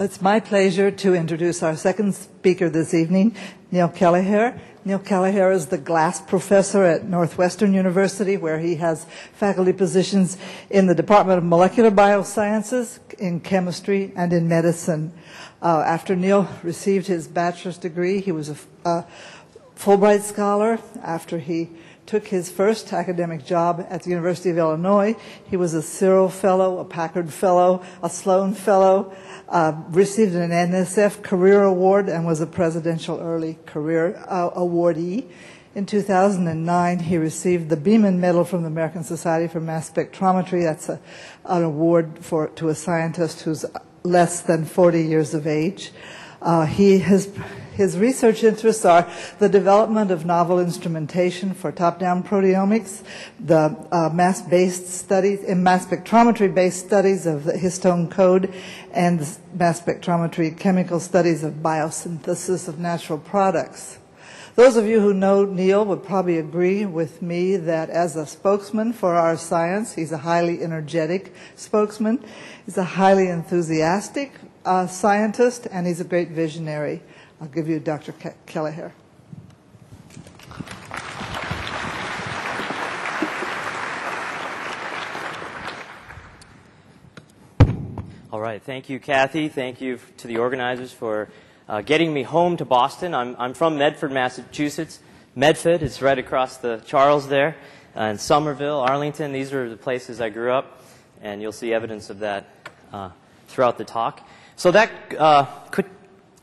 It's my pleasure to introduce our second speaker this evening, Neil Kelleher. Neil Kelleher is the Glass Professor at Northwestern University, where he has faculty positions in the Department of Molecular Biosciences, in chemistry, and in medicine. After Neil received his bachelor's degree, he was a Fulbright Scholar. After he took his first academic job at the University of Illinois, he was a Cyril Fellow, a Packard Fellow, a Sloan Fellow, received an NSF Career Award, and was a Presidential Early Career Awardee. In 2009, he received the Beeman Medal from the American Society for Mass Spectrometry. That's an award to a scientist who's less than 40 years of age. His research interests are the development of novel instrumentation for top-down proteomics, the mass spectrometry-based studies of the histone code, and the mass spectrometry chemical studies of biosynthesis of natural products. Those of you who know Neil would probably agree with me that as a spokesman for our science, he's a highly energetic spokesman, he's a highly enthusiastic scientist, and he's a great visionary. I'll give you Dr. Kelleher. All right. Thank you, Kathy. Thank you to the organizers for getting me home to Boston. I'm from Medford, Massachusetts. Medford is right across the Charles there. And Somerville, Arlington, these are the places I grew up. And you'll see evidence of that throughout the talk. So that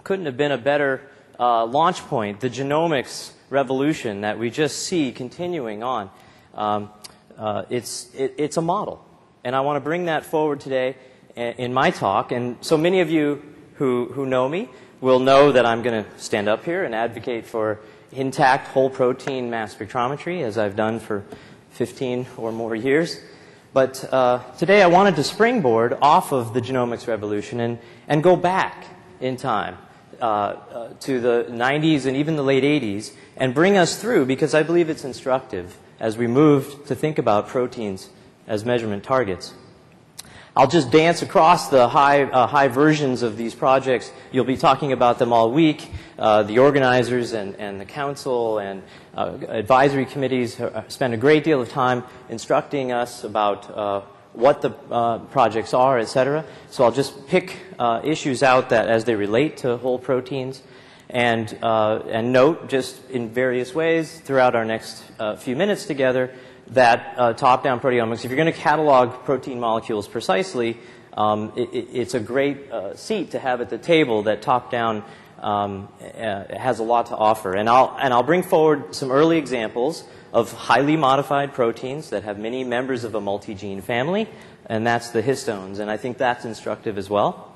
couldn't have been a better launch point, the genomics revolution that we just see continuing on. It's a model. And I want to bring that forward today in my talk. And so many of you who know me will know that I'm going to stand up here and advocate for intact whole protein mass spectrometry, as I've done for 15 or more years. But today I wanted to springboard off of the genomics revolution and go back in time to the 90s and even the late 80s and bring us through, because I believe it's instructive as we move to think about proteins as measurement targets. I'll just dance across the high versions of these projects. You'll be talking about them all week. The organizers and the council and advisory committees spend a great deal of time instructing us about what the projects are, et cetera. So I'll just pick issues out that as they relate to whole proteins and note just in various ways throughout our next few minutes together that top-down proteomics, if you're going to catalog protein molecules precisely, it's a great seat to have at the table that top-down has a lot to offer. And I'll bring forward some early examples of highly modified proteins that have many members of a multi-gene family, and that's the histones. And I think that's instructive as well.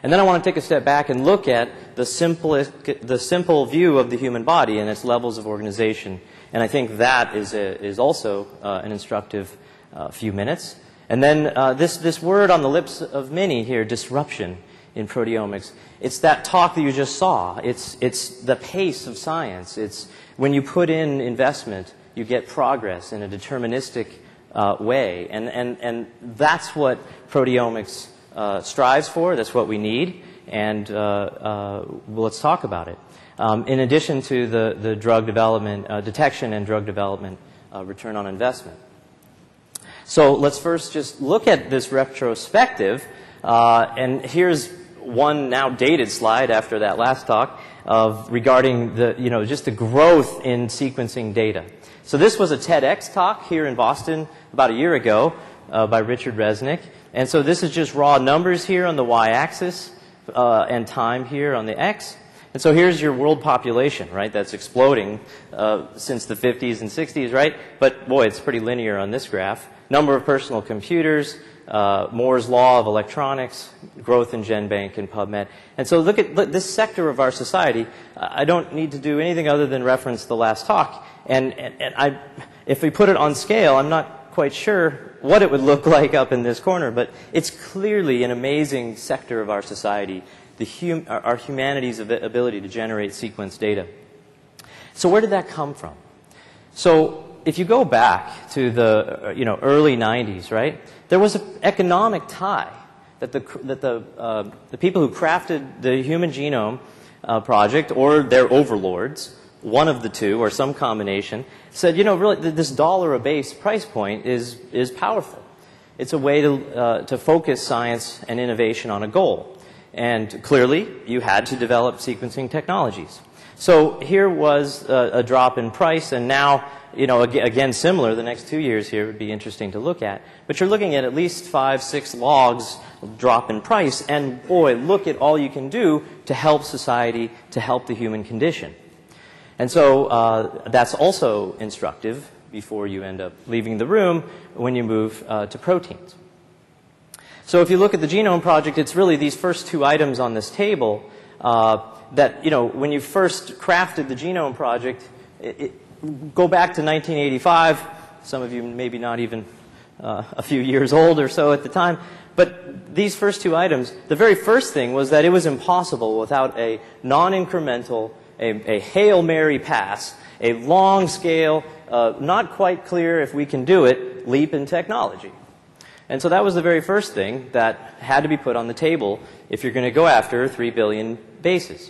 And then I want to take a step back and look at the simple view of the human body and its levels of organization. And I think that is also an instructive few minutes. And then this word on the lips of many here, disruption in proteomics. It's that talk that you just saw. It's the pace of science. It's when you put in investment, you get progress in a deterministic way. And that's what proteomics strives for. That's what we need. And let's talk about it. In addition to the drug development, detection and drug development return on investment. So let's first just look at this retrospective. And here's one now dated slide after that last talk regarding just the growth in sequencing data. So this was a TEDx talk here in Boston about a year ago by Richard Resnick. And so this is just raw numbers here on the y-axis and time here on the x. And so here's your world population, right? That's exploding since the 50s and 60s, right? But boy, it's pretty linear on this graph. Number of personal computers, Moore's law of electronics, growth in GenBank and PubMed. And so look at this sector of our society. I don't need to do anything other than reference the last talk. And if we put it on scale, I'm not quite sure what it would look like up in this corner, but it's clearly an amazing sector of our society, our humanity's ability to generate sequence data. So where did that come from? So if you go back to the early 90s, right, there was an economic tie that the people who crafted the Human Genome Project, or their overlords, one of the two or some combination, said, you know, really this dollar a base price point is powerful. It's a way to focus science and innovation on a goal. And clearly, you had to develop sequencing technologies. So here was a drop in price, and now, you know, again similar, the next 2 years here would be interesting to look at. But you're looking at least 5, 6 logs drop in price, and boy, look at all you can do to help society, to help the human condition. And so that's also instructive before you end up leaving the room when you move to proteins. So if you look at the Genome Project, it's really these first 2 items on this table that, you know, when you first crafted the Genome Project, go back to 1985. Some of you maybe not even a few years old or so at the time. But these first 2 items, the very first thing was that it was impossible without a non-incremental, a Hail Mary pass, a long scale, not quite clear if we can do it, leap in technology. And so that was the very first thing that had to be put on the table if you're going to go after 3 billion bases.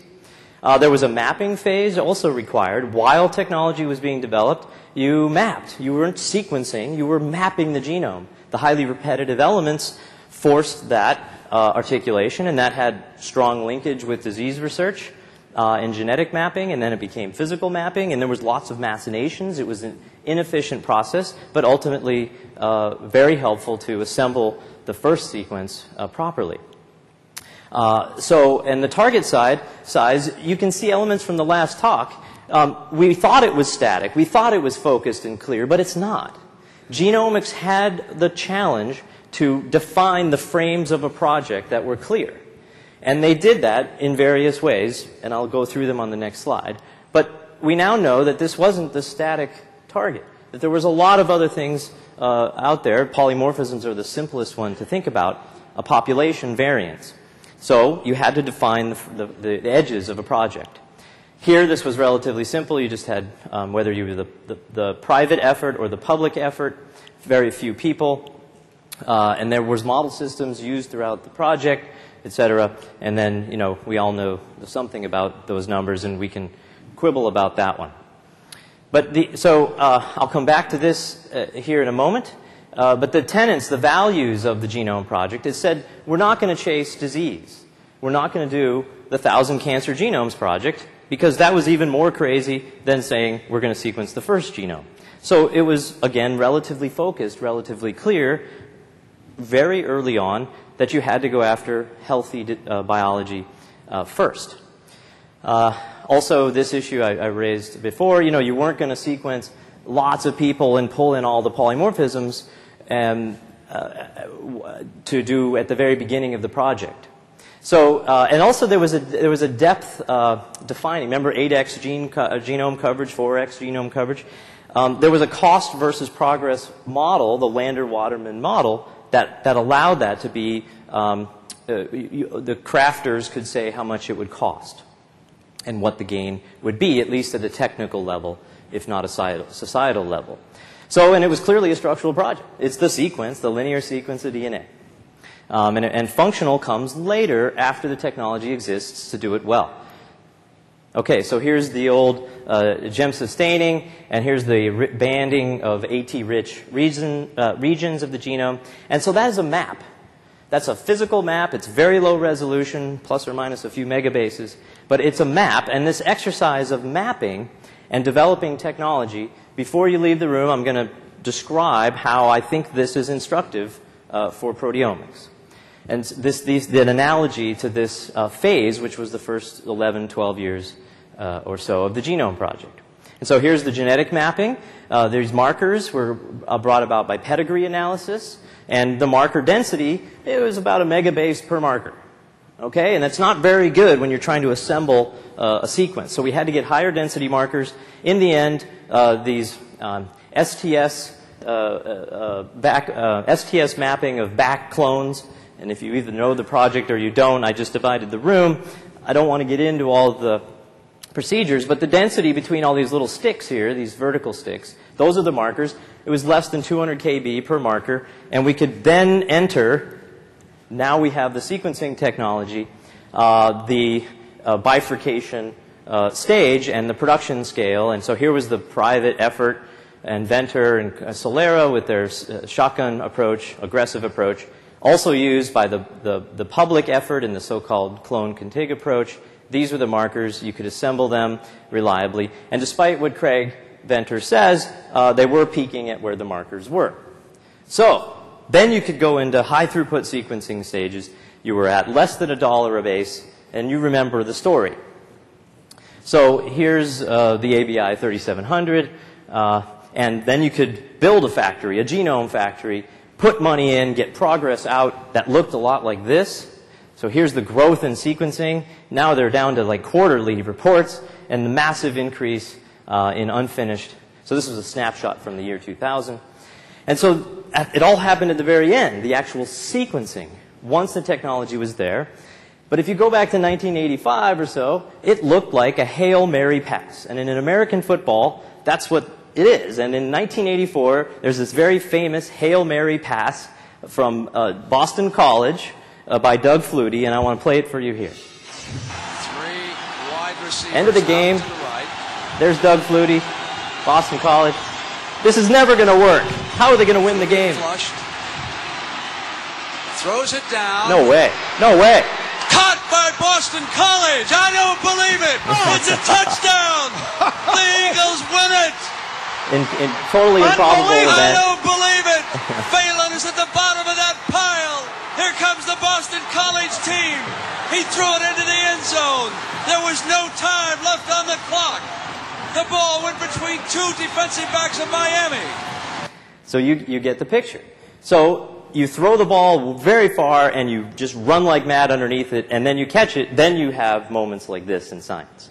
There was a mapping phase also required. While technology was being developed, you mapped. You weren't sequencing, you were mapping the genome. The highly repetitive elements forced that articulation, and that had strong linkage with disease research in genetic mapping, and then it became physical mapping, and there was lots of machinations. It was an inefficient process, but ultimately very helpful to assemble the first sequence properly. And the target size, you can see elements from the last talk. We thought it was static. We thought it was focused and clear, but it's not. Genomics had the challenge to define the frames of a project that were clear. And they did that in various ways, and I'll go through them on the next slide. But we now know that this wasn't the static target, that there was a lot of other things out there. Polymorphisms are the simplest one to think about, a population variance. So you had to define the edges of a project. Here, this was relatively simple. You just had whether you were the private effort or the public effort, very few people. And there was model systems used throughout the project, etc. And then, you know, we all know something about those numbers, and we can quibble about that one. But I'll come back to this here in a moment. But the tenets, the values of the Genome Project, it said we're not going to chase disease. We're not going to do the 1,000 Cancer Genomes Project, because that was even more crazy than saying we're going to sequence the first genome. So it was, again, relatively focused, relatively clear, very early on, that you had to go after healthy biology first. Also, this issue I raised before, you know, you weren't going to sequence lots of people and pull in all the polymorphisms to do at the very beginning of the project. So, and also there was a depth defining. Remember 8x genome coverage, 4x genome coverage? There was a cost versus progress model, the Lander-Waterman model, that allowed that to be, the crafters could say how much it would cost and what the gain would be, at least at a technical level, if not a societal level. So, and it was clearly a structural project. It's the sequence, the linear sequence of DNA. And functional comes later, after the technology exists to do it well. Okay, so here's the old gem sustaining, and here's the banding of AT-rich regions of the genome. And so that is a map. That's a physical map. It's very low resolution, plus or minus a few megabases. But it's a map, and this exercise of mapping and developing technology, before you leave the room, I'm going to describe how I think this is instructive for proteomics. And the analogy to this phase, which was the first 11, 12 years or so of the Genome Project. And so here's the genetic mapping. These markers were brought about by pedigree analysis. And the marker density, it was about a megabase per marker. Okay? And that's not very good when you're trying to assemble a sequence. So we had to get higher density markers. In the end, these STS mapping of back clones. And if you either know the project or you don't, I just divided the room. I don't want to get into all of the procedures, but the density between all these little sticks here, these vertical sticks, those are the markers. It was less than 200 kb per marker, and we could then enter Now we have the sequencing technology, the bifurcation stage, and the production scale. And so here was the private effort, inventor and Solera with their shotgun approach, aggressive approach, also used by the public effort in the so-called clone-contig approach. These were the markers. You could assemble them reliably. And despite what Craig Venter says, they were peaking at where the markers were. So then you could go into high-throughput sequencing stages. You were at less than $1 a base, and you remember the story. So here's the ABI 3700, and then you could build a factory, a genome factory, put money in, get progress out that looked a lot like this. So here's the growth in sequencing. Now they're down to like quarterly reports, and the massive increase in unfinished. So this was a snapshot from the year 2000. And so it all happened at the very end, the actual sequencing, once the technology was there. But if you go back to 1985 or so, it looked like a Hail Mary pass. And in an American football, that's what it is. And in 1984, there's this very famous Hail Mary pass from Boston College by Doug Flutie, and I want to play it for you here. Three wide receivers. End of the game. To the right. There's Doug Flutie, Boston College. This is never going to work. How are they going to win the game? Flushed. Throws it down. No way. No way. Caught by Boston College. I don't believe it. It's a touchdown. The Eagles win it. In totally improbable I event. don't believe it. Phelan is at the bottom of that pile. Here comes the Boston College team. He threw it into the end zone. There was no time left on the clock. The ball went between two defensive backs of Miami. So you get the picture. So you throw the ball very far and you just run like mad underneath it, and then you catch it. Then you have moments like this in science.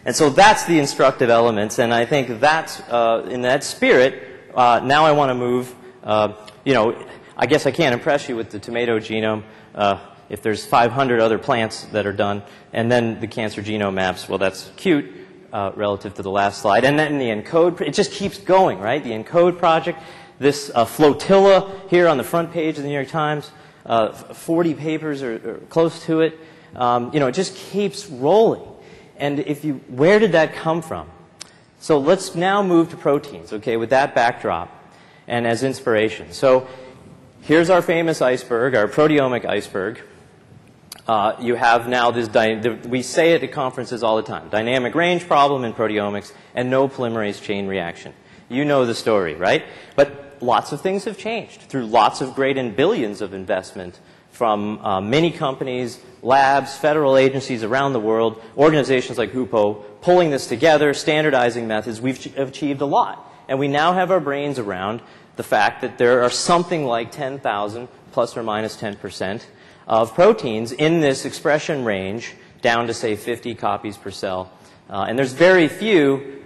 And so that's the instructive elements, and I think that's, in that spirit, now I want to move, I guess I can't impress you with the tomato genome if there's 500 other plants that are done, and then the cancer genome maps, well, that's cute relative to the last slide. And then the ENCODE, it just keeps going, right? The ENCODE project, this flotilla here on the front page of the New York Times, 40 papers or close to it, it just keeps rolling. And where did that come from? So let's now move to proteins, okay, with that backdrop and as inspiration. So here's our famous iceberg, our proteomic iceberg. You have now this, we say it at conferences all the time, dynamic range problem in proteomics and no polymerase chain reaction. You know the story, right? But lots of things have changed through lots of great and billions of investment from many companies, labs, federal agencies around the world, organizations like HUPO, pulling this together, standardizing methods. We've achieved a lot. And we now have our brains around the fact that there are something like 10,000 plus or minus 10% of proteins in this expression range down to, say, 50 copies per cell. And there's very few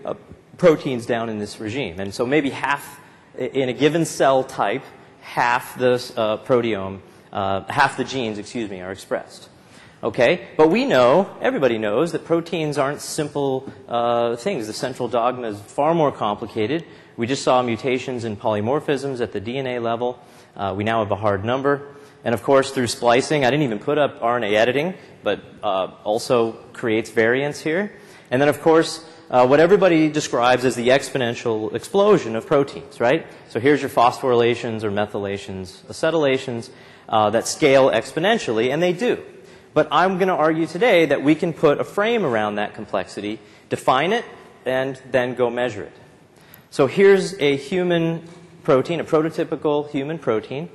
proteins down in this regime. And so maybe half, in a given cell type, half the proteome, half the genes, are expressed. Okay? But we know, everybody knows, that proteins aren't simple things. The central dogma is far more complicated. We just saw mutations in polymorphisms at the DNA level. We now have a hard number. And of course, through splicing, I didn't even put up RNA editing, but also creates variants here. And then, of course, what everybody describes as the exponential explosion of proteins, right? So here's your phosphorylations or methylations, acetylations that scale exponentially, and they do. But I'm going to argue today that we can put a frame around that complexity, define it, and then go measure it. So here's a human protein, a prototypical human protein.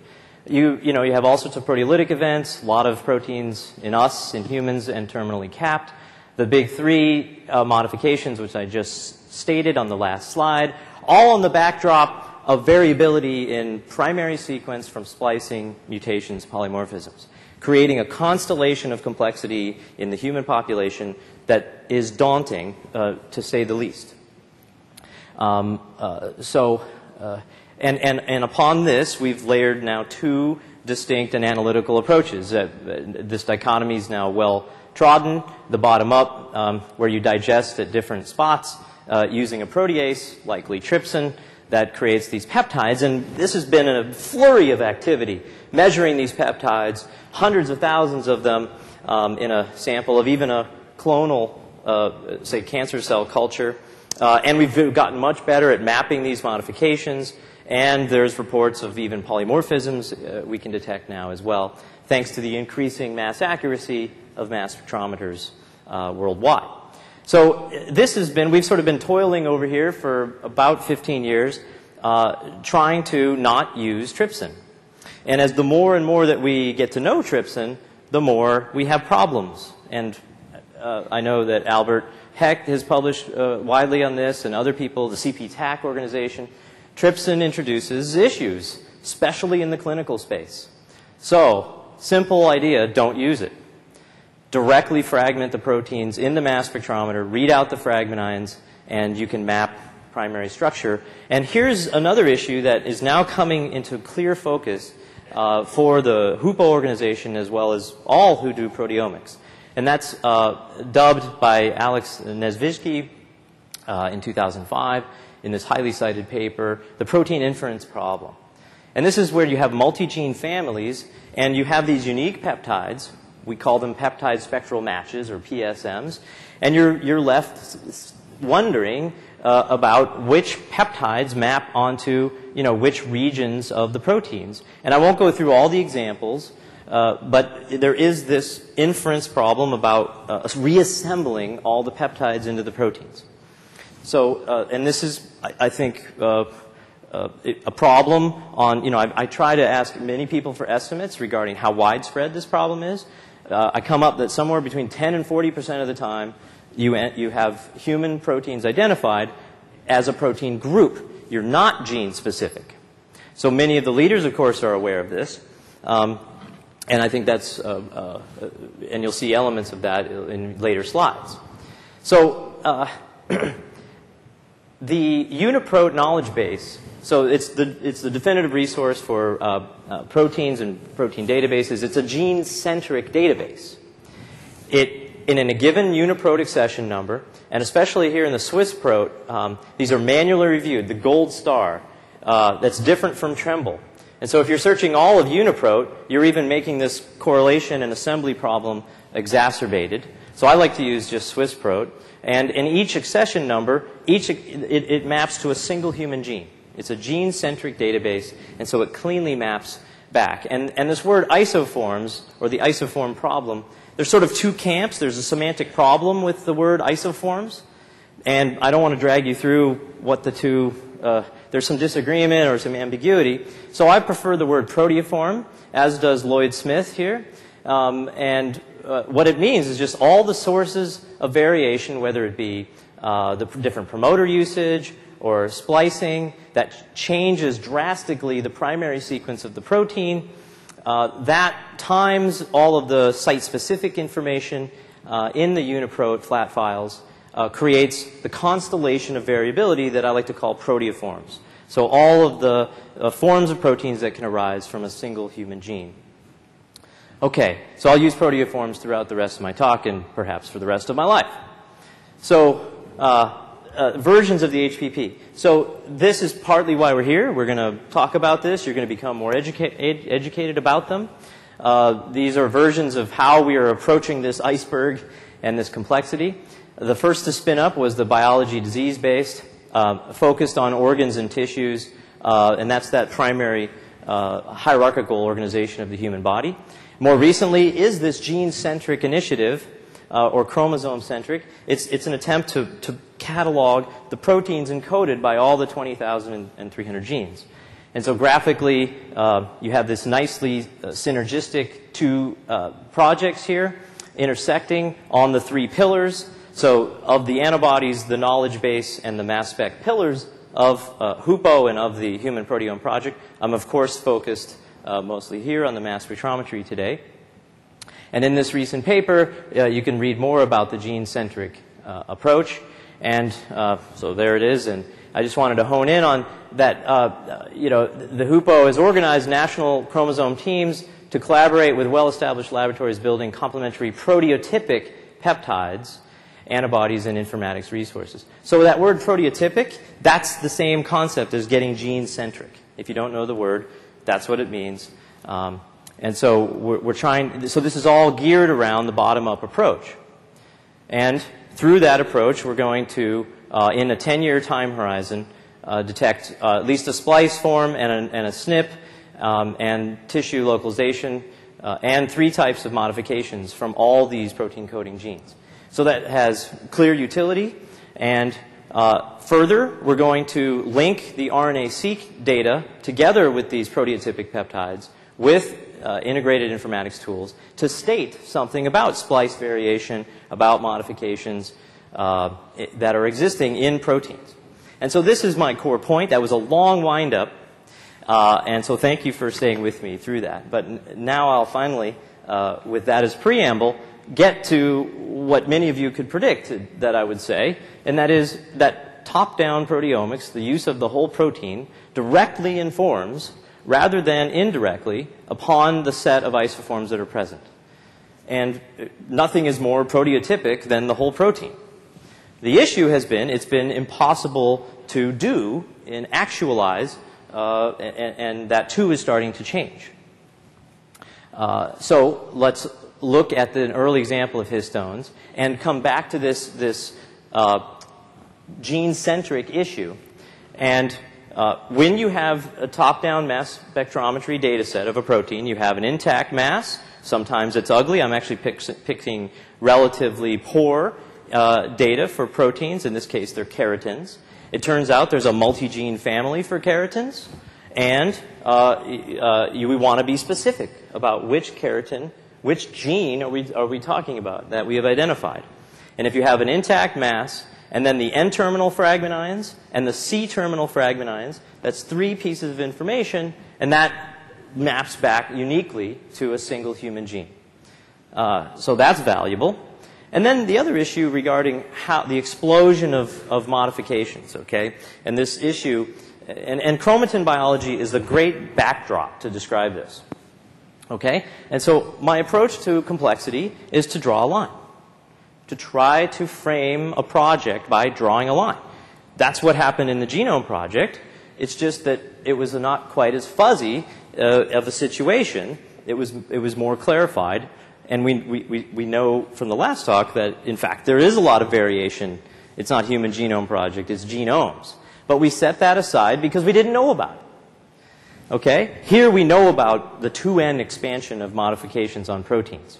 You have all sorts of proteolytic events, a lot of proteins in us, in humans, and terminally capped. The big three modifications, which I just stated on the last slide, all on the backdrop of variability in primary sequence from splicing, mutations, polymorphisms, creating a constellation of complexity in the human population that is daunting, to say the least. And upon this, we've layered now two distinct and analytical approaches. This dichotomy is now well trodden, the bottom up, where you digest at different spots using a protease, likely trypsin, that creates these peptides. And this has been a flurry of activity, measuring these peptides, hundreds of thousands of them in a sample of even a clonal, say, cancer cell culture. And we've gotten much better at mapping these modifications. And there's reports of even polymorphisms we can detect now as well, thanks to the increasing mass accuracy of mass spectrometers worldwide. So this has been, we've sort of been toiling over here for about 15 years, trying to not use trypsin. And as the more and more that we get to know trypsin, the more we have problems. And I know that Albert Hecht has published widely on this, and other people, the CP-TAC organization. Trypsin introduces issues, especially in the clinical space. So, simple idea, don't use it. Directly fragment the proteins in the mass spectrometer, read out the fragment ions, and you can map primary structure. And here's another issue that is now coming into clear focus for the HUPO organization as well as all who do proteomics. And that's dubbed by Alex Nesvizhky in 2005 in this highly cited paper, the protein inference problem. And this is where you have multi-gene families, and you have these unique peptides. We call them peptide spectral matches, or PSMs. And you're left wondering about which peptides map onto, which regions of the proteins. And I won't go through all the examples, but there is this inference problem about reassembling all the peptides into the proteins. So, and this is, I think, a problem on, I try to ask many people for estimates regarding how widespread this problem is. I come up that somewhere between 10 and 40% of the time you have human proteins identified as a protein group. You're not gene specific. So many of the leaders, of course, are aware of this. And I think that's, and you'll see elements of that in later slides. So, the UniProt knowledge base, so it's the definitive resource for proteins and protein databases. It's a gene-centric database. In a given UniProt accession number, and especially here in the SwissProt, these are manually reviewed, the gold star, that's different from Tremble. And so if you're searching all of UniProt, you're even making this correlation and assembly problem exacerbated. So I like to use just SwissProt. And in each accession number, it maps to a single human gene. It's a gene-centric database, and so it cleanly maps back. And this word isoforms, or the isoform problem, there's sort of two camps. There's a semantic problem with the word isoforms, and I don't want to drag you through what the two, there's some disagreement or some ambiguity. So I prefer the word proteoform, as does Lloyd Smith here. What it means is just all the sources of variation, whether it be the different promoter usage or splicing, that changes drastically the primary sequence of the protein. That times all of the site-specific information in the UniProt flat files creates the constellation of variability that I like to call proteoforms. So all of the forms of proteins that can arise from a single human gene. Okay, so I'll use proteoforms throughout the rest of my talk and perhaps for the rest of my life. So, versions of the HPP. So this is partly why we're here. We're going to talk about this. You're going to become more educated about them. These are versions of how we are approaching this iceberg and this complexity. The first to spin up was the biology disease-based, focused on organs and tissues, and that's that primary hierarchical organization of the human body. More recently is this gene-centric initiative, or chromosome-centric. It's an attempt to catalog the proteins encoded by all the 20,300 genes. And so graphically, you have this nicely synergistic two projects here intersecting on the three pillars. So of the antibodies, the knowledge base, and the mass spec pillars of HUPO and of the Human Proteome Project, I'm of course focused mostly here on the mass spectrometry today. And in this recent paper, you can read more about the gene-centric approach. And so there it is. And I just wanted to hone in on that, the HUPO has organized national chromosome teams to collaborate with well-established laboratories building complementary proteotypic peptides. antibodies and informatics resources. So that word proteotypic, that's the same concept as getting gene-centric. If you don't know the word, that's what it means. And so we're trying, so this is all geared around the bottom-up approach. And through that approach, we're going to, in a 10-year time horizon, detect at least a splice form and a SNP, and tissue localization, and 3 types of modifications from all these protein-coding genes. So that has clear utility. And further, we're going to link the RNA-seq data together with these proteotypic peptides with integrated informatics tools to state something about splice variation, about modifications that are existing in proteins. And so this is my core point. That was a long wind-up. And so thank you for staying with me through that. But now I'll finally, with that as preamble, get to what many of you could predict that I would say, and that is that top-down proteomics, the use of the whole protein, directly informs, rather than indirectly, upon the set of isoforms that are present. And nothing is more proteotypic than the whole protein. The issue has been, it's been impossible to do and actualize, and that too is starting to change. So let's look at an early example of histones and come back to this gene-centric issue. And when you have a top-down mass spectrometry data set of a protein, you have an intact mass. Sometimes it's ugly. I'm actually picking relatively poor data for proteins. In this case, they're keratins. It turns out there's a multi-gene family for keratins. And we want to be specific about which keratin, which gene are we talking about that we have identified. And if you have an intact mass, and then the N-terminal fragment ions and the C-terminal fragment ions, that's 3 pieces of information, and that maps back uniquely to a single human gene. So that's valuable. And then the other issue regarding how the explosion of modifications, okay? And this issue, and chromatin biology is a great backdrop to describe this, okay? And so my approach to complexity is to draw a line, to try to frame a project by drawing a line. That's what happened in the Genome Project. It's just that it was not quite as fuzzy of a situation. It was more clarified. And we know from the last talk that, in fact, there is a lot of variation. It's not Human Genome Project, it's genomes. But we set that aside because we didn't know about it. Okay? Here we know about the 2N expansion of modifications on proteins.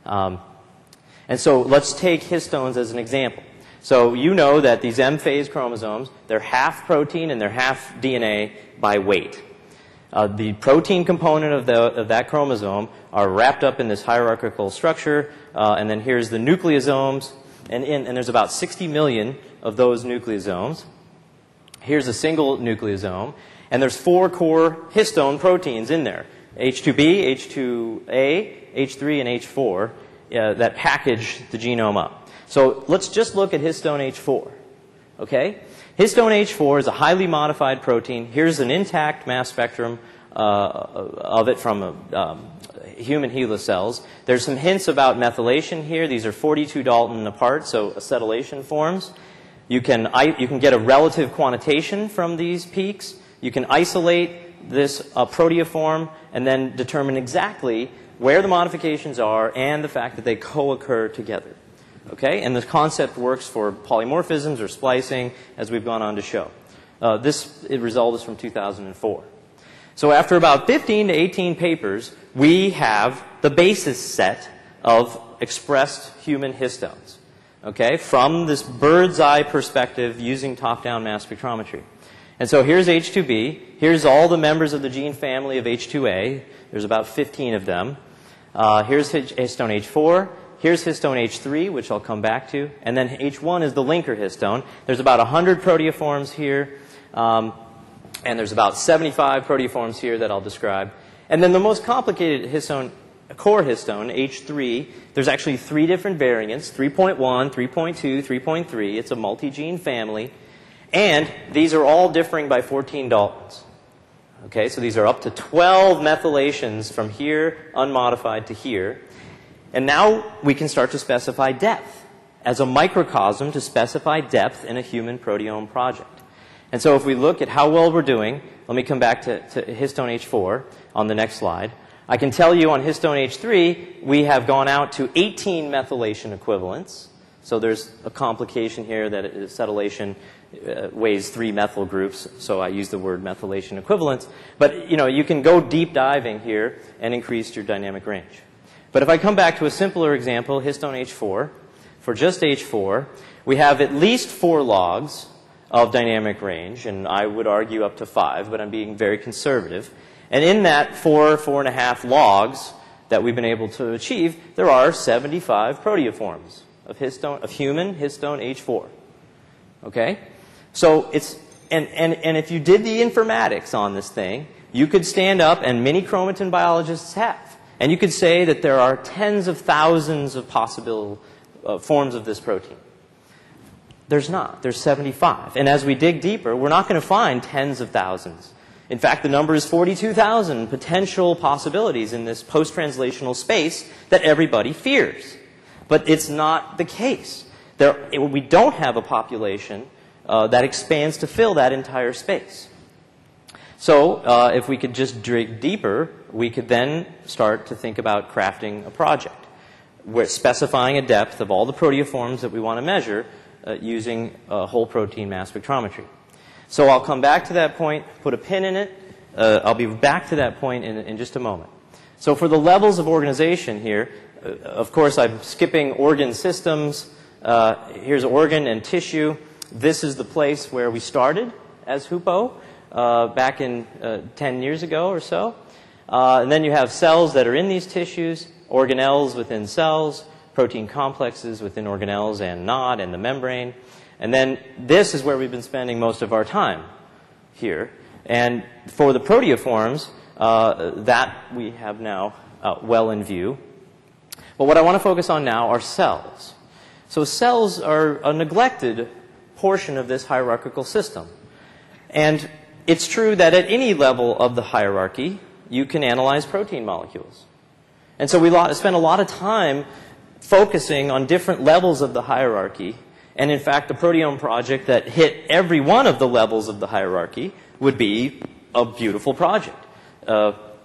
And so let's take histones as an example. So you know that these M-phase chromosomes, they're half protein and they're half DNA by weight. The protein component of that chromosome are wrapped up in this hierarchical structure, and then here's the nucleosomes, and there's about 60 million of those nucleosomes. Here's a single nucleosome, and there's 4 core histone proteins in there: H2B, H2A, H3, and H4 that package the genome up. So let's just look at histone H4. Okay? Histone H4 is a highly modified protein. Here's an intact mass spectrum of it from human HeLa cells. There's some hints about methylation here. These are 42 Dalton apart, so acetylation forms. You can get a relative quantitation from these peaks. You can isolate this proteoform and then determine exactly where the modifications are and the fact that they co-occur together. Okay? And the concept works for polymorphisms or splicing, as we've gone on to show. This result is from 2004. So after about 15 to 18 papers, we have the basis set of expressed human histones, okay, from this bird's eye perspective using top-down mass spectrometry. And so here's H2B. Here's all the members of the gene family of H2A. There's about 15 of them. Here's histone H4. Here's histone H3, which I'll come back to. And then H1 is the linker histone. There's about 100 proteoforms here. And there's about 75 proteoforms here that I'll describe. And then the most complicated histone, core histone, H3, there's actually 3 different variants, 3.1, 3.2, 3.3. It's a multi-gene family. And these are all differing by 14 Daltons. Okay, so these are up to 12 methylations from here, unmodified, to here. And now we can start to specify depth. as a microcosm to specify depth in a human proteome project. And so if we look at how well we're doing, let me come back to histone H4 on the next slide. I can tell you on histone H3, we have gone out to 18 methylation equivalents. So there's a complication here that acetylation weighs 3 methyl groups, so I use the word methylation equivalents. But you can go deep diving here and increase your dynamic range. But if I come back to a simpler example, histone H4, for just H4, we have at least 4 logs of dynamic range, and I would argue up to 5, but I'm being very conservative. And in that 4.5 logs that we've been able to achieve, there are 75 proteoforms of human histone H4. Okay? So it's, and if you did the informatics on this thing, you could stand up, and many chromatin biologists have, and you could say that there are tens of thousands of possible forms of this protein. There's not. There's 75. And as we dig deeper, we're not going to find tens of thousands. In fact, the number is 42,000 potential possibilities in this post-translational space that everybody fears. But it's not the case. We don't have a population that expands to fill that entire space. So if we could just dig deeper, we could then start to think about crafting a project. We're specifying a depth of all the proteoforms that we want to measure using whole protein mass spectrometry. So I'll come back to that point, put a pin in it. I'll be back to that point in just a moment. So for the levels of organization here, of course I'm skipping organ systems. Here's organ and tissue. This is the place where we started as HUPO back in 10 years ago or so. And then you have cells that are in these tissues, organelles within cells, protein complexes within organelles and not, and the membrane. And then this is where we've been spending most of our time here. And for the proteoforms, that we have now well in view. But what I want to focus on now are cells. So cells are a neglected portion of this hierarchical system. And it's true that at any level of the hierarchy, you can analyze protein molecules. And so we spend a lot of time focusing on different levels of the hierarchy. And in fact, the proteome project that hit every one of the levels of the hierarchy would be a beautiful project. But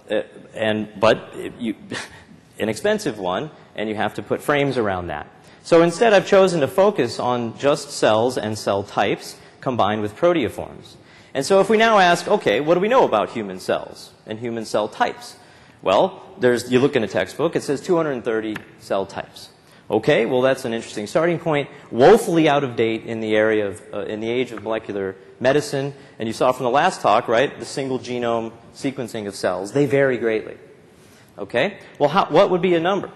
an expensive one, and you have to put frames around that. So instead, I've chosen to focus on just cells and cell types combined with proteoforms. And so if we now ask, okay, what do we know about human cells and human cell types? Well, you look in a textbook, it says 230 cell types. Okay, well that's an interesting starting point. Woefully out of date in the area of, in the age of molecular medicine. And you saw from the last talk, right, the single genome sequencing of cells. They vary greatly. Okay, well what would be a number?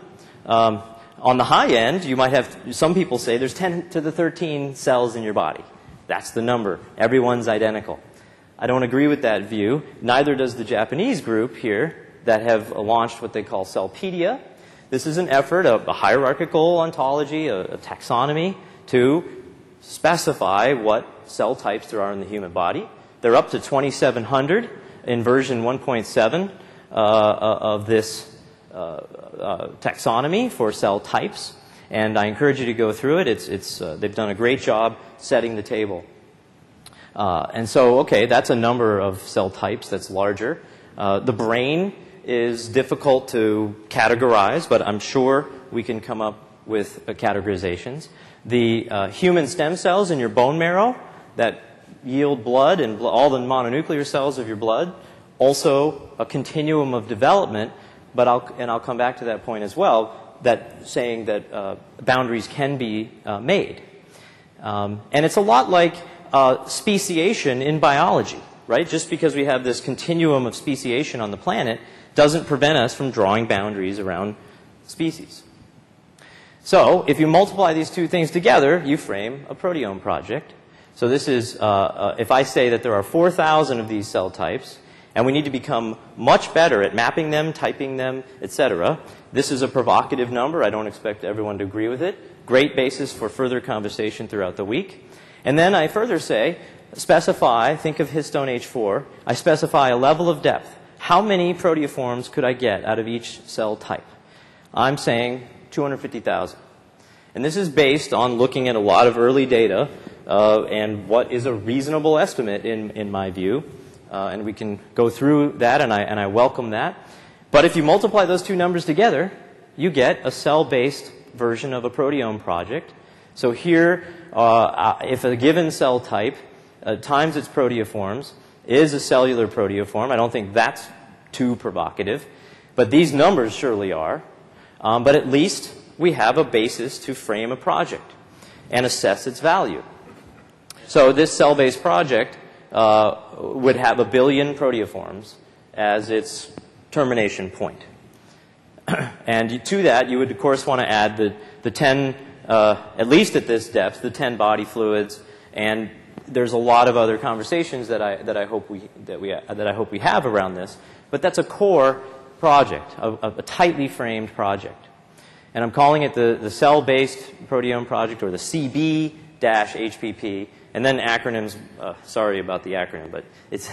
On the high end, you might have, some people say there's 10 to the 13 cells in your body. That's the number. Everyone's identical. I don't agree with that view. Neither does the Japanese group here that have launched what they call Cellpedia. This is an effort, a hierarchical ontology, a taxonomy, to specify what cell types there are in the human body. They're up to 2,700 in version 1.7 of this taxonomy for cell types. And I encourage you to go through it. They've done a great job setting the table. And so, okay, that's a number of cell types that's larger. The brain is difficult to categorize, but I'm sure we can come up with categorizations. The human stem cells in your bone marrow that yield blood and all the mononuclear cells of your blood, also a continuum of development, but I'll come back to that point as well, that saying that boundaries can be made. And it's a lot like speciation in biology, right? Just because we have this continuum of speciation on the planet doesn't prevent us from drawing boundaries around species. So if you multiply these two things together, you frame a proteome project. So this is, if I say that there are 4,000 of these cell types, and we need to become much better at mapping them, typing them, etc. This is a provocative number. I don't expect everyone to agree with it. Great basis for further conversation throughout the week. And then I further say, specify, think of histone H4, I specify a level of depth. How many proteoforms could I get out of each cell type? I'm saying 250,000. And this is based on looking at a lot of early data and what is a reasonable estimate in my view. And we can go through that, and I welcome that. But if you multiply those two numbers together, you get a cell-based version of a proteome project. So here, if a given cell type times its proteoforms is a cellular proteoform, I don't think that's too provocative. But these numbers surely are. But at least we have a basis to frame a project and assess its value. So this cell-based project would have 1 billion proteoforms as its termination point. And to that, you would, of course, want to add the 10, at least at this depth, the 10 body fluids. And there's a lot of other conversations that I hope we have around this. But that's a core project, a tightly framed project. And I'm calling it the cell-based proteome project, or the CB-HPP. And then acronyms, sorry about the acronym, but it's,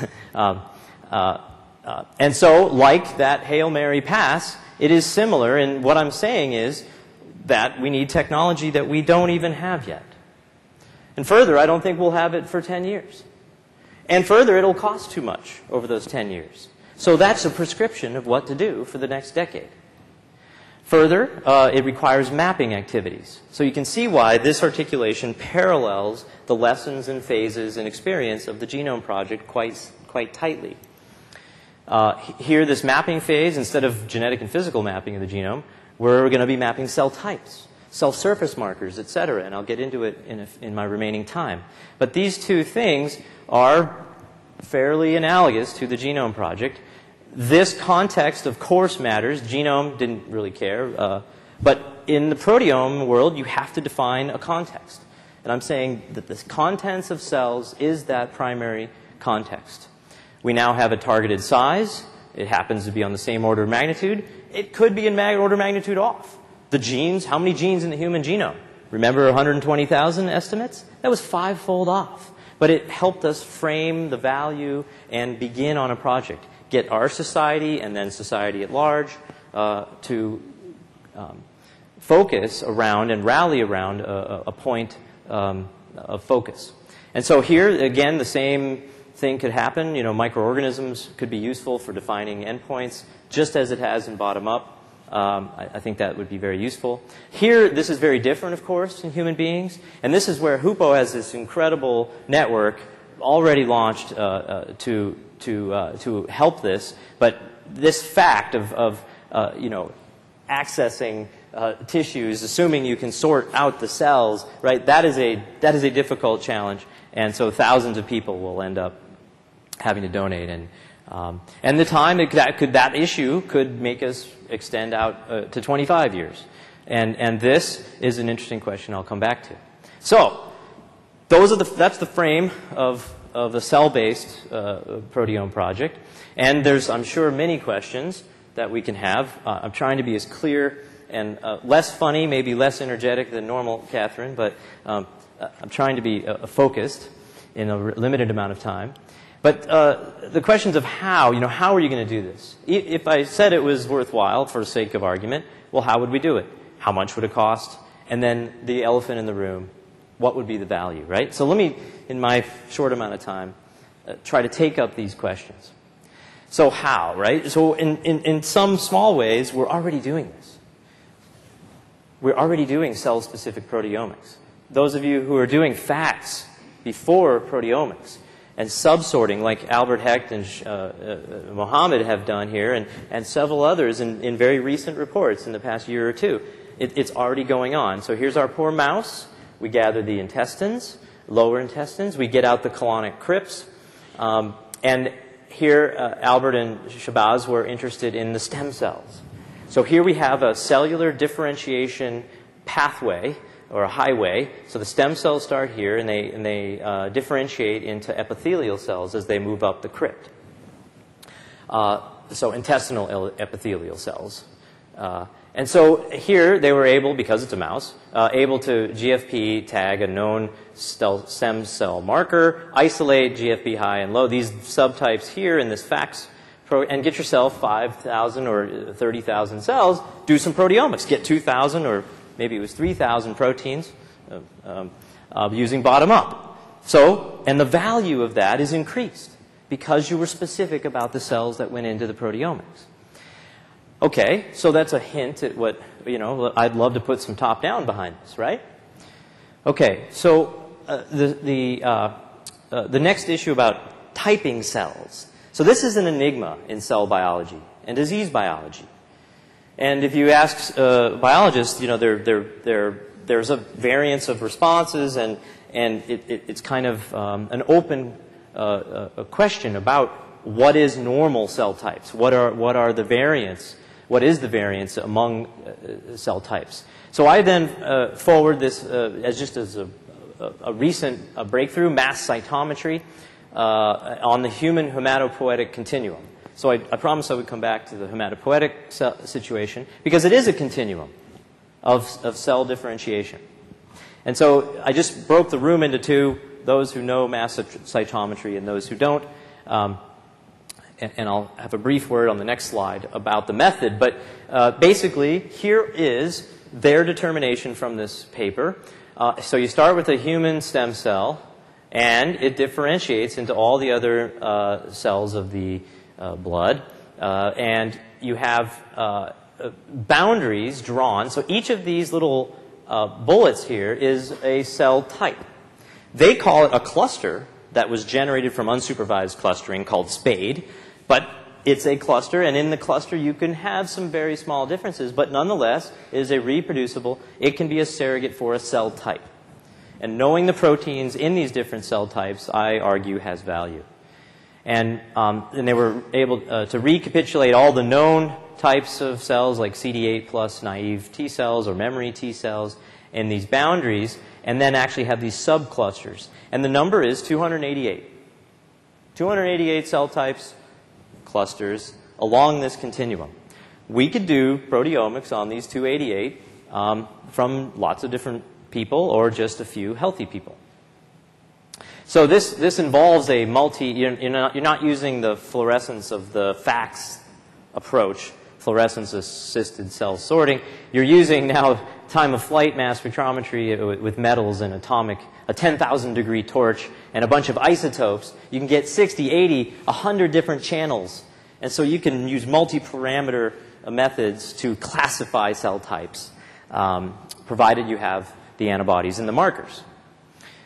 and so like that Hail Mary pass, it is similar, and what I'm saying is that we need technology that we don't even have yet. And further, I don't think we'll have it for 10 years. And further, it'll cost too much over those 10 years. So that's a prescription of what to do for the next decade. Further, it requires mapping activities. So you can see why this articulation parallels the lessons and phases and experience of the Genome Project quite tightly. Here, this mapping phase, instead of genetic and physical mapping of the genome, we're going to be mapping cell types, cell surface markers, etc. And I'll get into it in my remaining time. But these two things are fairly analogous to the Genome Project. This context, of course, matters. Genome didn't really care. But in the proteome world, you have to define a context. And I'm saying that the contents of cells is that primary context. We now have a targeted size. It happens to be on the same order of magnitude. It could be in order of magnitude off. The genes, how many genes in the human genome? Remember 120,000 estimates? That was 5-fold off. But it helped us frame the value and begin on a project. Get our society and then society at large to focus around and rally around a point of focus. And so here, again, the same thing could happen. You know, microorganisms could be useful for defining endpoints, just as it has in bottom-up. I think that would be very useful. Here, this is very different, of course, in human beings. And this is where HUPO has this incredible network already launched to help this. But this fact of you know, accessing tissues, assuming you can sort out the cells, right? That is a difficult challenge, and so thousands of people will end up having to donate. And the time that issue could make us extend out to 25 years, and this is an interesting question I'll come back to. So that's the frame of the cell-based proteome project, and there's, I'm sure, many questions that we can have. I'm trying to be as clear and less funny, maybe less energetic than normal, Catherine, but I'm trying to be focused in a limited amount of time. But the questions of how, you know, how are you going to do this? If I said it was worthwhile for the sake of argument, well, how would we do it? How much would it cost? And then the elephant in the room, what would be the value, right? So let me, in my short amount of time, try to take up these questions. So how, right? So in some small ways, we're already doing this. We're already doing cell-specific proteomics. Those of you who are doing FACS before proteomics and subsorting, like Albert Hecht and Mohammed have done here, and several others in very recent reports in the past year or two, it's already going on. So here's our poor mouse. We gather the intestines, lower intestines. We get out the colonic crypts. And here, Albert and Shabazz were interested in the stem cells. So here we have a cellular differentiation pathway, or a highway. So the stem cells start here, and they differentiate into epithelial cells as they move up the crypt. So intestinal epithelial cells. And so here they were able, because it's a mouse, able to GFP tag a known stem cell marker, isolate GFP high and low, these subtypes here in this FACS, and get yourself 5,000 or 30,000 cells, do some proteomics, get 2,000 or maybe it was 3,000 proteins using bottom-up. So, and the value of that is increased because you were specific about the cells that went into the proteomics. Okay, so that's a hint at what, you know, I'd love to put some top-down behind this, right? Okay, so the next issue about typing cells. So this is an enigma in cell biology and disease biology. And if you ask biologists, you know, there's a variance of responses, and it's kind of an open a question about what is normal cell types. What are the variants? What is the variance among cell types? So I then forward this as a recent breakthrough, mass cytometry on the human hematopoietic continuum. So I promised I would come back to the hematopoietic situation because it is a continuum of cell differentiation. And so I just broke the room into two, those who know mass cytometry and those who don't. And I'll have a brief word on the next slide about the method. But basically, here is their determination from this paper. So you start with a human stem cell, and it differentiates into all the other cells of the blood. And you have boundaries drawn. So each of these little bullets here is a cell type. They call it a cluster that was generated from unsupervised clustering called SPADE. But it's a cluster, and in the cluster you can have some very small differences, but nonetheless it is a reproducible, it can be a surrogate for a cell type. And knowing the proteins in these different cell types, I argue, has value. And they were able to recapitulate all the known types of cells, like CD8 plus naive T cells or memory T cells, and these boundaries, and then actually have these subclusters. And the number is 288. 288 cell types, clusters, along this continuum. We could do proteomics on these 288 from lots of different people or just a few healthy people. So this involves a you're not using the fluorescence of the FACS approach, fluorescence-assisted cell sorting. You're using now time-of-flight mass spectrometry with metals and a 10,000 degree torch and a bunch of isotopes. You can get 60, 80, 100 different channels. And so you can use multi-parameter methods to classify cell types, provided you have the antibodies and the markers.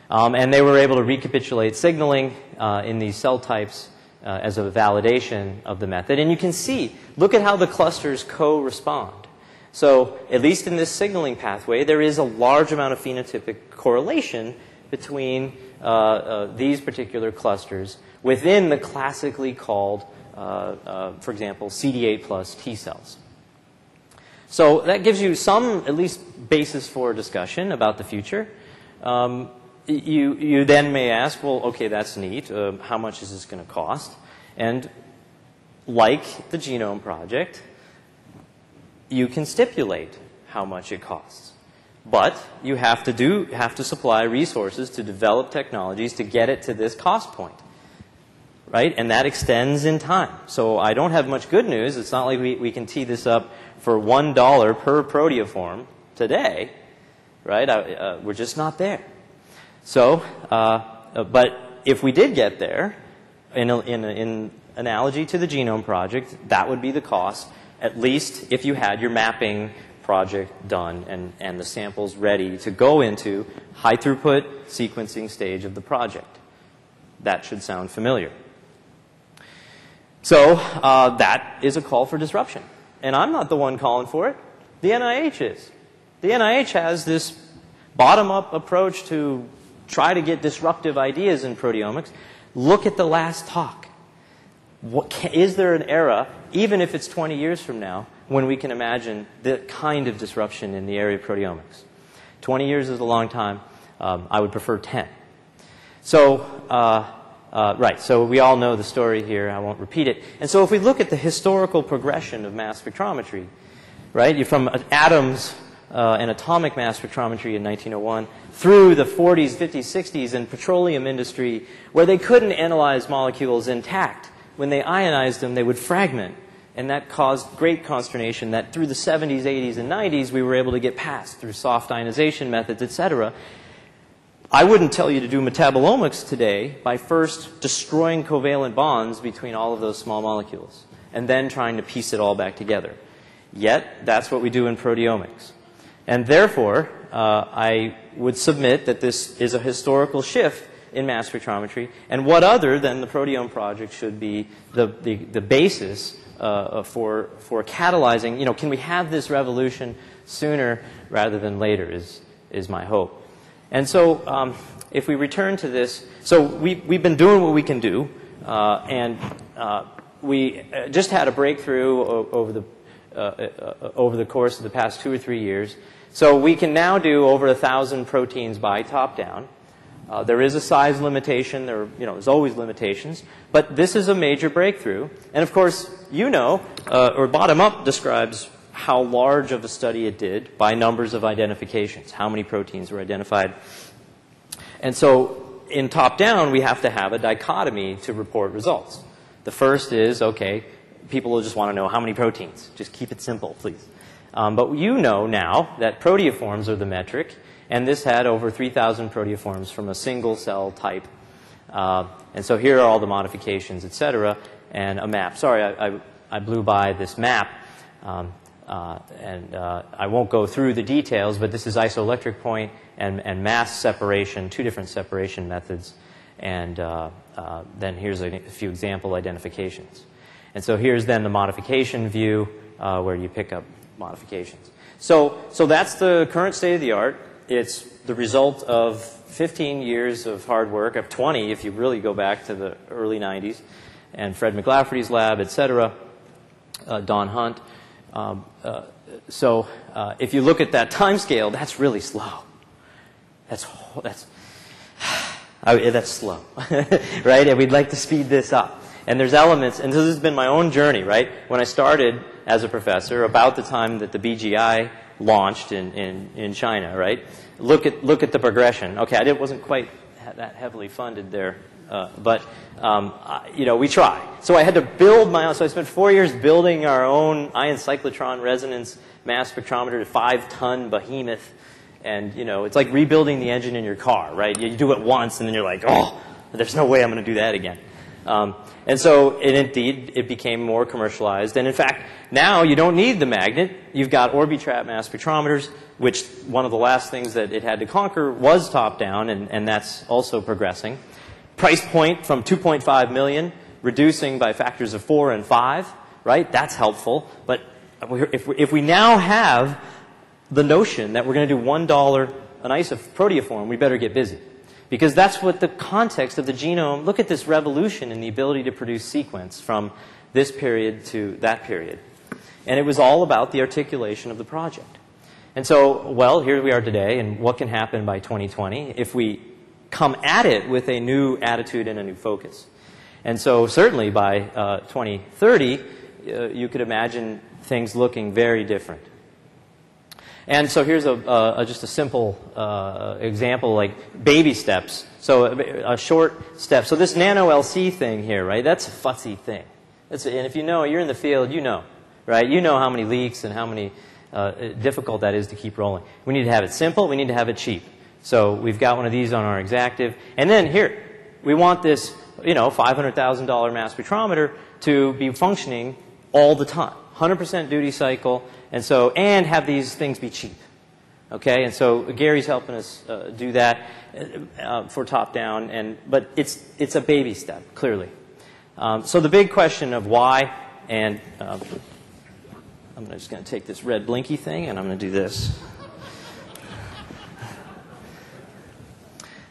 And they were able to recapitulate signaling in these cell types as a validation of the method. And you can see, look at how the clusters co-respond. So at least in this signaling pathway, there is a large amount of phenotypic correlation between these particular clusters within the classically called, for example, CD8 plus T cells. So that gives you some, at least, basis for discussion about the future. You then may ask, well, okay, that's neat. How much is this going to cost? And like the Genome Project, you can stipulate how much it costs. But you have to supply resources to develop technologies to get it to this cost point. Right? And that extends in time. So I don't have much good news. It's not like we can tee this up for $1 per proteoform today. Right? We're just not there. So, but if we did get there, in analogy to the Genome Project, that would be the cost, at least if you had your mapping project done and the samples ready to go into high throughput sequencing stage of the project. That should sound familiar. So that is a call for disruption. And I'm not the one calling for it. The NIH is. The NIH has this bottom-up approach to try to get disruptive ideas in proteomics. Look at the last talk. Is there an era, even if it's 20 years from now, when we can imagine the kind of disruption in the area of proteomics? 20 years is a long time. I would prefer 10. So, right, so we all know the story here. I won't repeat it. And so if we look at the historical progression of mass spectrometry, right, from atoms and atomic mass spectrometry in 1901 through the 40s, 50s, 60s and petroleum industry, where they couldn't analyze molecules intact. When they ionized them, they would fragment And that caused great consternation that through the 70s, 80s, and 90s, we were able to get past through soft ionization methods, etc. I wouldn't tell you to do metabolomics today by first destroying covalent bonds between all of those small molecules and then trying to piece it all back together. Yet, that's what we do in proteomics. And therefore, I would submit that this is a historical shift in mass spectrometry, and what other than the Proteome project should be the basis for catalyzing, you know, can we have this revolution sooner rather than later is my hope. And so if we return to this, so we've been doing what we can do, and we just had a breakthrough over the course of the past 2 or 3 years. So we can now do over 1,000 proteins by top-down. There is a size limitation. There's always limitations. But this is a major breakthrough. And of course, or bottom-up describes how large of a study it did by numbers of identifications, how many proteins were identified. And so in top-down, we have to have a dichotomy to report results. The first is, okay, people will just want to know how many proteins. Just keep it simple, please. But you know now that proteoforms are the metric. And this had over 3,000 proteoforms from a single cell type. And so here are all the modifications, et cetera, and a map. Sorry, I blew by this map. I won't go through the details, but this is isoelectric point and mass separation, 2 different separation methods. And then here's a few example identifications. And so here's then the modification view where you pick up modifications. So that's the current state of the art. It's the result of 15 years of hard work, of 20 if you really go back to the early 90s, and Fred McLafferty's lab, et cetera, Don Hunt. So if you look at that time scale, that's really slow. That's slow, right? And we'd like to speed this up. And there's elements, and this has been my own journey, right? When I started as a professor, about the time that the BGI launched in China, right? Look at the progression. Okay, I wasn't quite that heavily funded there, but we try. So I had to build my own. So I spent 4 years building our own ion cyclotron resonance mass spectrometer, 5-ton behemoth, and it's like rebuilding the engine in your car, right? You do it once, and then you're like, oh, there's no way I'm going to do that again. And so, indeed, it became more commercialized. And in fact, now you don't need the magnet. You've got Orbitrap mass spectrometers, which one of the last things that it had to conquer was top-down, and that's also progressing. Price point from 2.5 million, reducing by factors of 4 and 5, right? That's helpful. But if we now have the notion that we're going to do $1 an isoproteoform, we better get busy. Because that's what the context of the genome, look at this revolution in the ability to produce sequence from this period to that period. And it was all about the articulation of the project. And so, well, here we are today, and what can happen by 2020 if we come at it with a new attitude and a new focus. And so certainly by 2030, you could imagine things looking very different. And so here's just a simple example, like baby steps. So a short step. So this nano LC thing here, right? That's a fussy thing. And if you're in the field, right? You know how many leaks and how many difficult that is to keep rolling. We need to have it simple. We need to have it cheap. So we've got one of these on our Exactive. And then here, we want this, $500,000 mass spectrometer to be functioning all the time. 100% duty cycle. And have these things be cheap. Okay, and so Gary's helping us do that for top-down, but it's a baby step, clearly. So the big question of why, and I'm just going to take this red blinky thing, and I'm going to do this.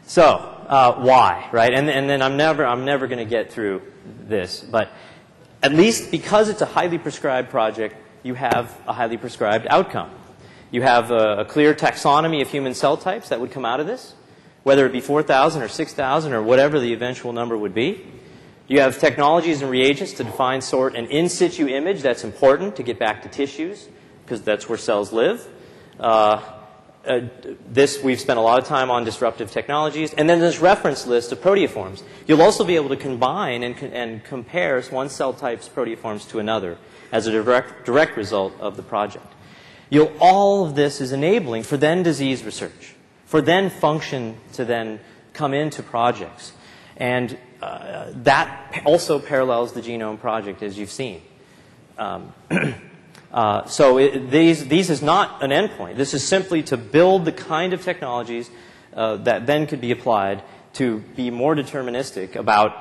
So why, right? And then I'm never going to get through this, but at least because it's a highly prescribed project, you have a highly prescribed outcome. You have a clear taxonomy of human cell types that would come out of this, whether it be 4,000 or 6,000 or whatever the eventual number would be. You have technologies and reagents to define, sort, an in situ image that's important to get back to tissues, because that's where cells live. we've spent a lot of time on disruptive technologies, and then this reference list of proteoforms. You'll also be able to combine and compare one cell type's proteoforms to another as a direct result of the project. All of this is enabling for then disease research, for then function to then come into projects. And that also parallels the Genome Project, as you've seen. These is not an endpoint. This is simply to build the kind of technologies that then could be applied to be more deterministic about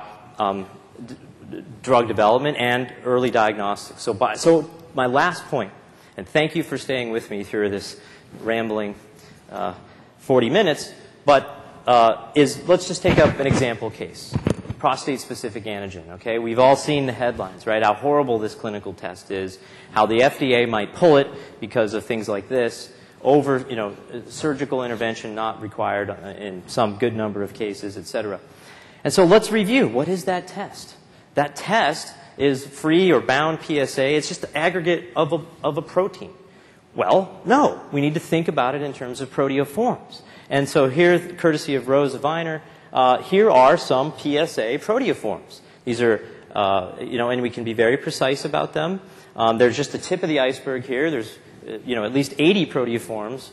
drug development and early diagnostics. So my last point, and thank you for staying with me through this rambling 40 minutes, but let's just take up an example case. Prostate-specific antigen, okay? We've all seen the headlines, right? How horrible this clinical test is, how the FDA might pull it because of things like this, surgical intervention not required in some good number of cases, et cetera. And so let's review. What is that test? That test is free or bound PSA. It's just the aggregate of a protein. Well, no. We need to think about it in terms of proteoforms. And so here, courtesy of Rosa Viner, here are some PSA proteoforms. These are, and we can be very precise about them. There's just the tip of the iceberg here. There's, at least 80 proteoforms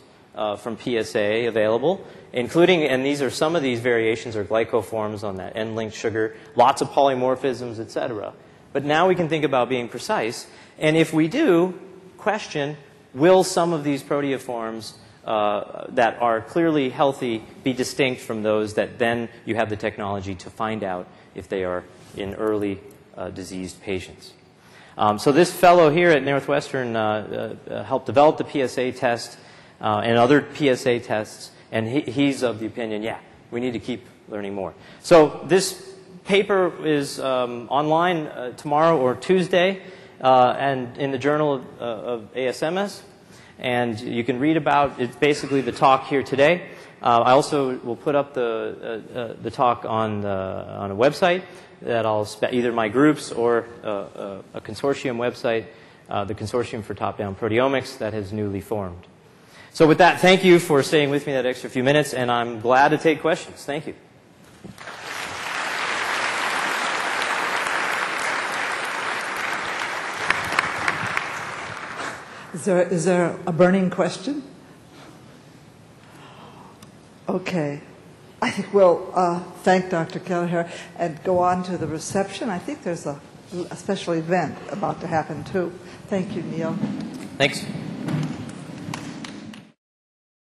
from PSA available, including, and these are some of these variations are glycoforms on that end-linked sugar, lots of polymorphisms, et cetera. But now we can think about being precise. And if we do, question, will some of these proteoforms that are clearly healthy be distinct from those that then you have the technology to find out if they are in early diseased patients. So this fellow here at Northwestern helped develop the PSA test and other PSA tests, and he's of the opinion, yeah, we need to keep learning more. So this paper is online tomorrow or Tuesday and in the Journal of ASMS. And you can read about it's basically the talk here today. I also will put up the talk on a website that I'll either my groups or a consortium website, the Consortium for Top-Down Proteomics that has newly formed. So with that, thank you for staying with me that extra few minutes, and I'm glad to take questions. Thank you. Is there a burning question? Okay. I think we'll thank Dr. Kelleher and go on to the reception. I think there's a special event about to happen, too. Thank you, Neil. Thanks.